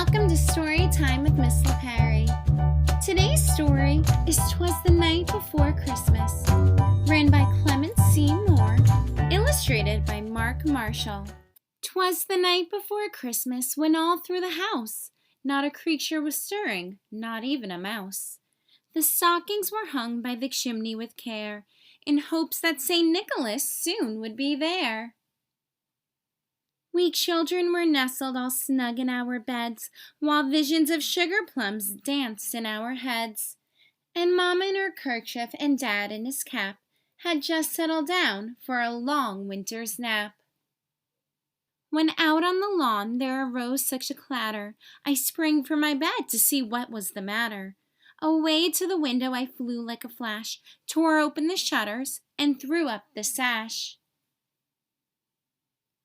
Welcome to Story Time with Miss LaPerry. Today's story is "Twas the Night Before Christmas," written by Clement C. Moore, illustrated by Mark Marshall. 'Twas the night before Christmas, when all through the house not a creature was stirring, not even a mouse. The stockings were hung by the chimney with care, in hopes that St. Nicholas soon would be there. We children were nestled all snug in our beds, while visions of sugar plums danced in our heads. And Mamma in her kerchief and Dad in his cap had just settled down for a long winter's nap. When out on the lawn there arose such a clatter, I sprang from my bed to see what was the matter. Away to the window I flew like a flash, tore open the shutters, and threw up the sash.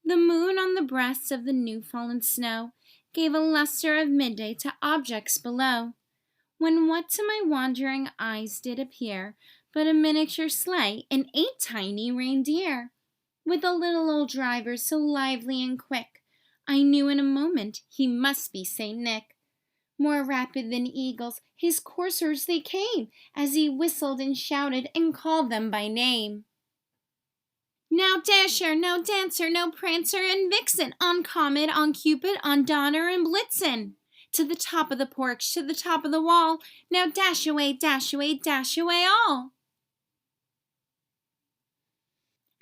The moon on the breast of the new-fallen snow gave a lustre of midday to objects below, when what to my wandering eyes did appear but a miniature sleigh and 8 tiny reindeer, with a little old driver so lively and quick, I knew in a moment he must be St. Nick. More rapid than eagles, his coursers they came, as he whistled and shouted and called them by name. Now Dasher, now Dancer, now Prancer and Vixen, on Comet, on Cupid, on Donner and Blitzen. To the top of the porch, to the top of the wall, now dash away, dash away, dash away all.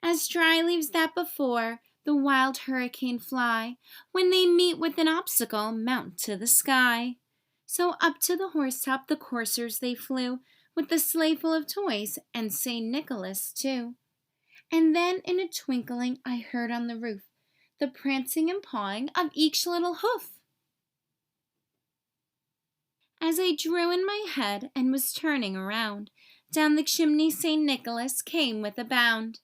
As dry leaves that before the wild hurricane fly, when they meet with an obstacle, mount to the sky. So up to the horsetop the coursers they flew, with the sleigh full of toys, and St. Nicholas too. And then in a twinkling I heard on the roof the prancing and pawing of each little hoof. As I drew in my head and was turning around, down the chimney St. Nicholas came with a bound.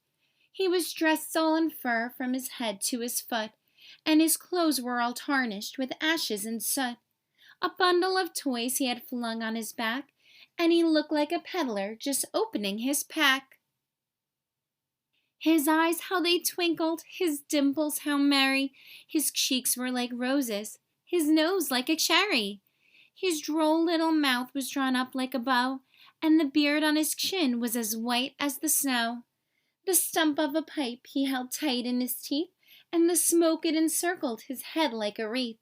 He was dressed all in fur from his head to his foot, and his clothes were all tarnished with ashes and soot. A bundle of toys he had flung on his back, and he looked like a peddler just opening his pack. His eyes, how they twinkled, his dimples, how merry, his cheeks were like roses, his nose like a cherry. His droll little mouth was drawn up like a bow, and the beard on his chin was as white as the snow. The stump of a pipe he held tight in his teeth, and the smoke it encircled his head like a wreath.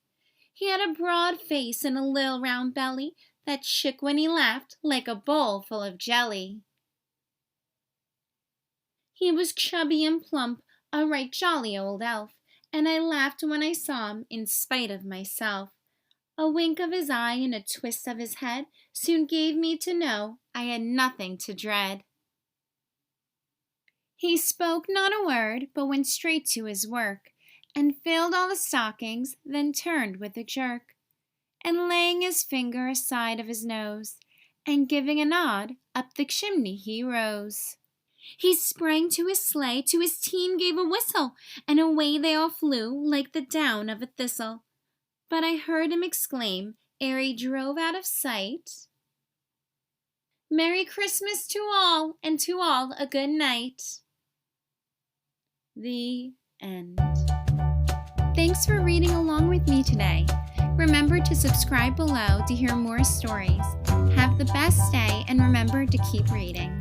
He had a broad face and a little round belly that shook when he laughed like a bowl full of jelly. He was chubby and plump, a right jolly old elf, and I laughed when I saw him in spite of myself. A wink of his eye and a twist of his head soon gave me to know I had nothing to dread. He spoke not a word, but went straight to his work, and filled all the stockings, then turned with a jerk, and laying his finger aside of his nose, and giving a nod, up the chimney he rose. He sprang to his sleigh, to his team gave a whistle, and away they all flew like the down of a thistle. But I heard him exclaim, ere he drove out of sight, "Merry Christmas to all, and to all a good night." The end. Thanks for reading along with me today. Remember to subscribe below to hear more stories. Have the best day, and remember to keep reading.